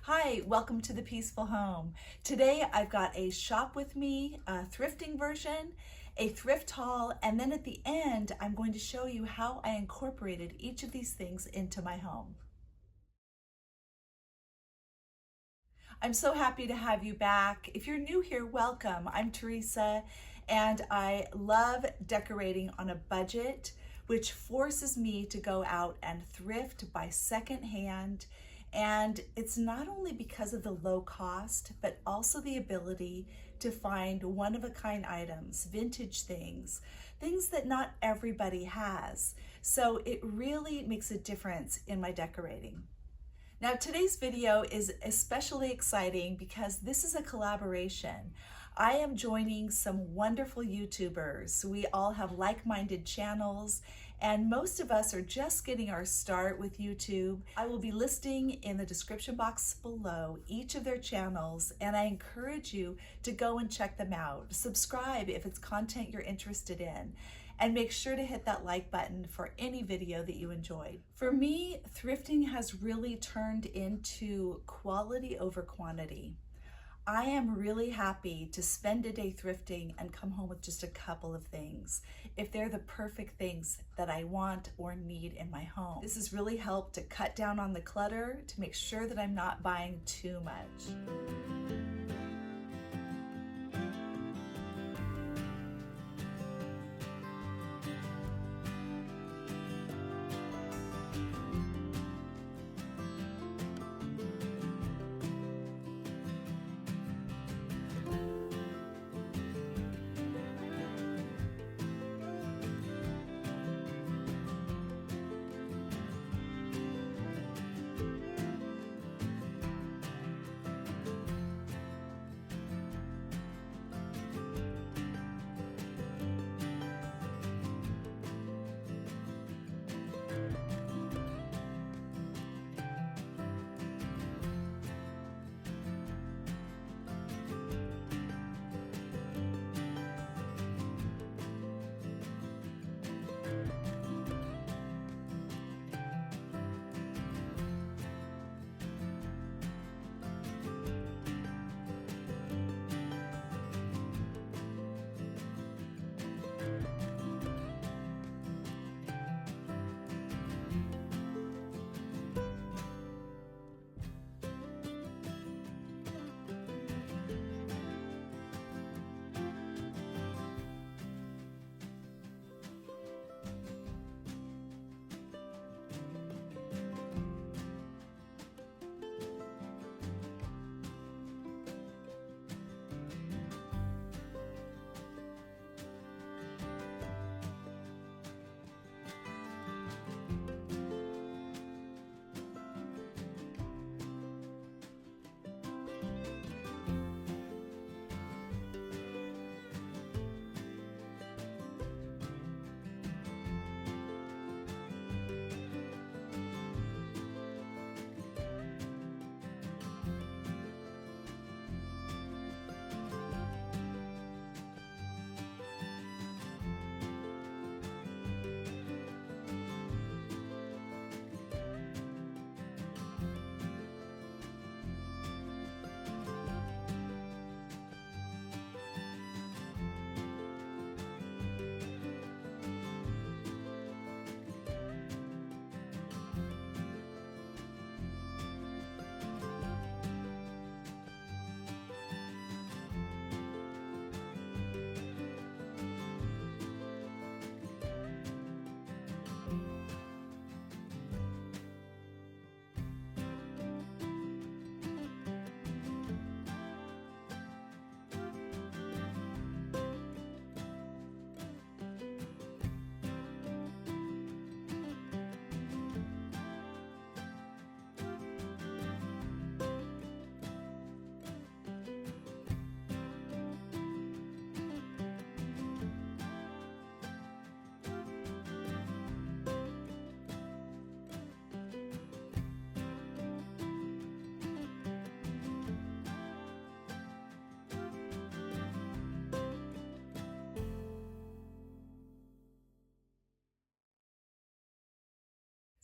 Hi, welcome to the Peaceful Home. Today I've got a shop with me, a thrifting version, a thrift haul, and then at the end I'm going to show you how I incorporated each of these things into my home. I'm so happy to have you back. If you're new here, welcome. I'm Teresa, and I love decorating on a budget, which forces me to go out and thrift, buy secondhand. And it's not only because of the low cost, but also the ability to find one-of-a-kind items, vintage things, things that not everybody has. So it really makes a difference in my decorating. Now today's video is especially exciting because this is a collaboration. I am joining some wonderful YouTubers. We all have like-minded channels, and most of us are just getting our start with YouTube. I will be listing in the description box below each of their channels, and I encourage you to go and check them out. Subscribe if it's content you're interested in, and make sure to hit that like button for any video that you enjoyed. For me, thrifting has really turned into quality over quantity. I am really happy to spend a day thrifting and come home with just a couple of things, if they're the perfect things that I want or need in my home. This has really helped to cut down on the clutter, to make sure that I'm not buying too much.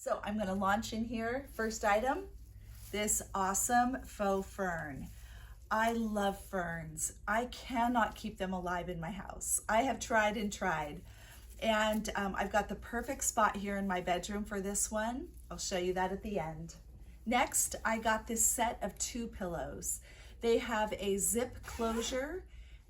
So I'm going to launch in here. First item, this awesome faux fern. I love ferns. I cannot keep them alive in my house. I have tried and tried. And I've got the perfect spot here in my bedroom for this one. I'll show you that at the end. Next, I got this set of 2 pillows. They have a zip closure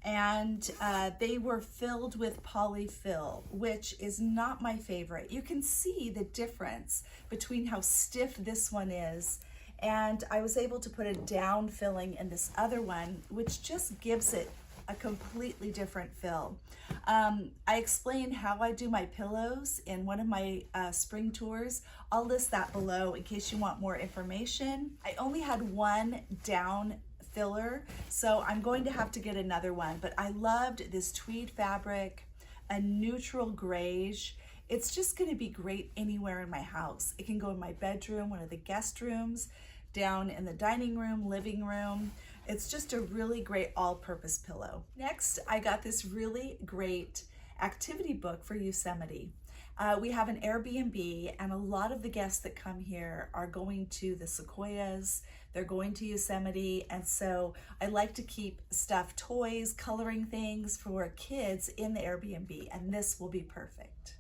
and they were filled with polyfill, which is not my favorite. You can see the difference between how stiff this one is, and I was able to put a down filling in this other one, which just gives it a completely different fill. I explained how I do my pillows in one of my spring tours. I'll list that below in case you want more information. I only had one down filler, so I'm going to have to get another one, but I loved this tweed fabric, a neutral grayish. It's just going to be great anywhere in my house. It can go in my bedroom, one of the guest rooms, down in the dining room, living room. It's just a really great all-purpose pillow. Next, I got this really great activity book for Yosemite. We have an Airbnb, and a lot of the guests that come here are going to the sequoias, they're going to Yosemite, and so I like to keep stuffed toys, coloring things for kids in the Airbnb, and this will be perfect.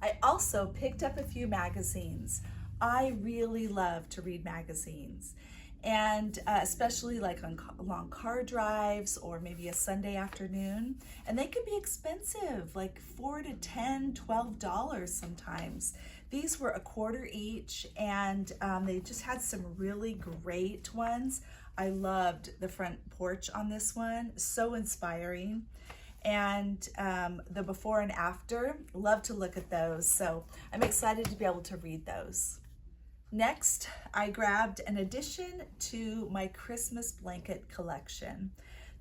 I also picked up a few magazines. I really love to read magazines, and especially like on long car drives or maybe a Sunday afternoon, and they can be expensive, like $4 to $10, $12 sometimes. These were $1/4 each, and they just had some really great ones. I loved the front porch on this one, so inspiring. And the before and after, love to look at those, so I'm excited to be able to read those. Next, I grabbed an addition to my Christmas blanket collection.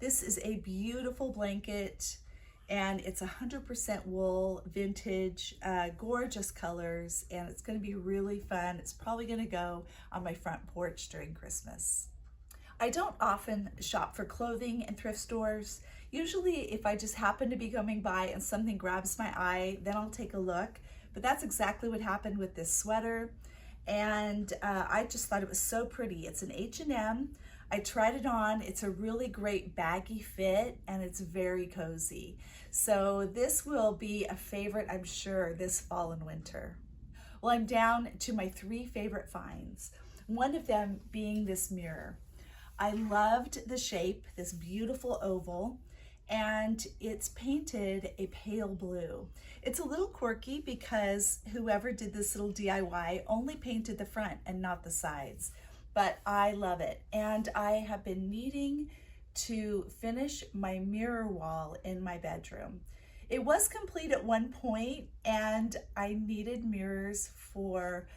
This is a beautiful blanket, and it's 100% wool, vintage, gorgeous colors, and it's going to be really fun. It's probably going to go on my front porch during Christmas. I don't often shop for clothing in thrift stores. Usually if I just happen to be coming by and something grabs my eye, then I'll take a look. But that's exactly what happened with this sweater. And I just thought it was so pretty. It's an H&M. I tried it on. It's a really great baggy fit, and it's very cozy. So this will be a favorite, I'm sure, this fall and winter. Well, I'm down to my 3 favorite finds. One of them being this mirror. I loved the shape, this beautiful oval, and it's painted a pale blue. It's a little quirky because whoever did this little DIY only painted the front and not the sides, but I love it. And I have been needing to finish my mirror wall in my bedroom. It was complete at one point, and I needed mirrors for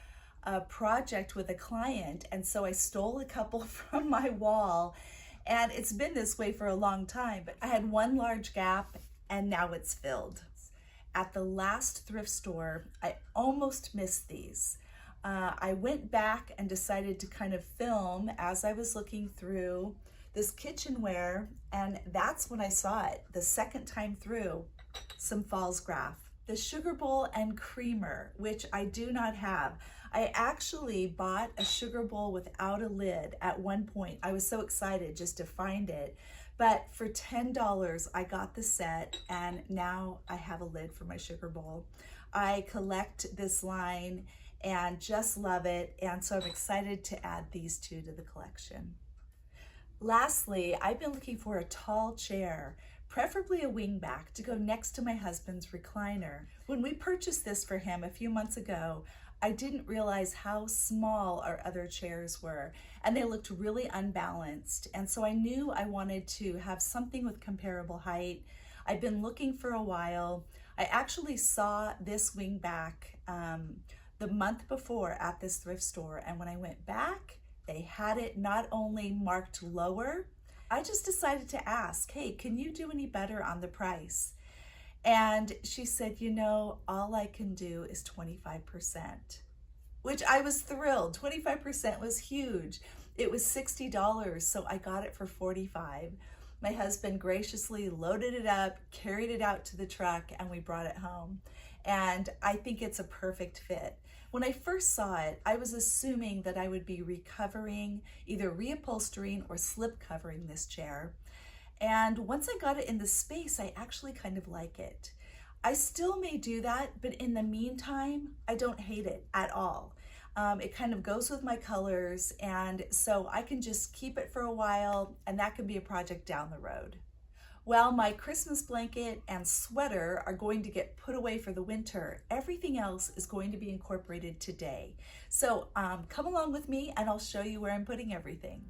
a project with a client, and so I stole a couple from my wall, and it's been this way for a long time, but I had one large gap and now it's filled. At the last thrift store, I almost missed these. I went back and decided to kind of film as I was looking through this kitchenware, and that's when I saw it the second time through, some Falls Graph. The sugar bowl and creamer, which I do not have. I actually bought a sugar bowl without a lid at one point. I was so excited just to find it. But for $10, I got the set, and now I have a lid for my sugar bowl. I collect this line and just love it, and so I'm excited to add these 2 to the collection. Lastly, I've been looking for a tall chair, preferably a wingback, to go next to my husband's recliner. When we purchased this for him a few months ago, I didn't realize how small our other chairs were, and they looked really unbalanced. And so I knew I wanted to have something with comparable height. I've been looking for a while. I actually saw this wingback the month before at this thrift store, and when I went back, they had it not only marked lower, I just decided to ask, hey, can you do any better on the price? And she said, you know, all I can do is 25%, which I was thrilled. 25% was huge. It was $60, so I got it for $45. My husband graciously loaded it up, carried it out to the truck, and we brought it home. And I think it's a perfect fit. When I first saw it, I was assuming that I would be recovering, either reupholstering or slip covering this chair. And once I got it in the space, I actually kind of like it. I still may do that, but in the meantime, I don't hate it at all. It kind of goes with my colors, and so I can just keep it for a while, and that can be a project down the road. Well, my Christmas blanket and sweater are going to get put away for the winter. Everything else is going to be incorporated today. So come along with me and I'll show you where I'm putting everything.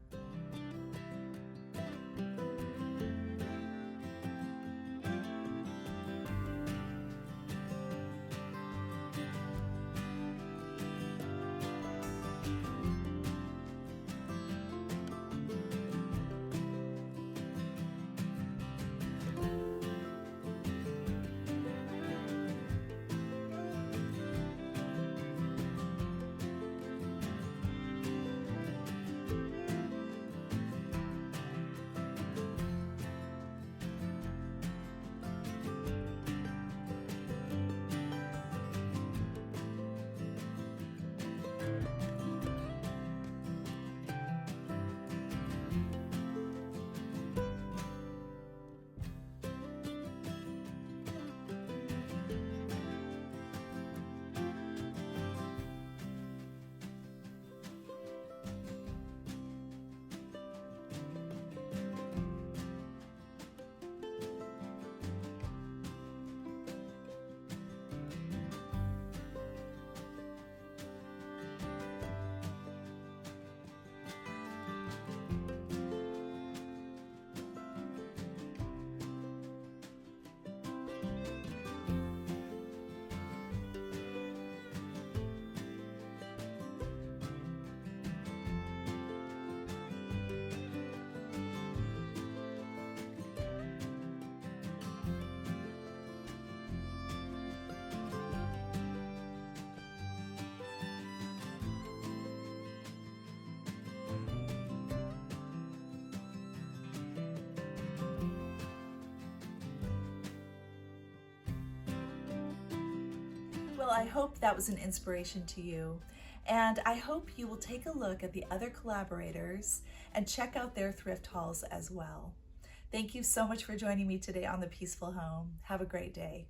Well, I hope that was an inspiration to you, and I hope you will take a look at the other collaborators and check out their thrift hauls as well. Thank you so much for joining me today on The Peaceful Home. Have a great day.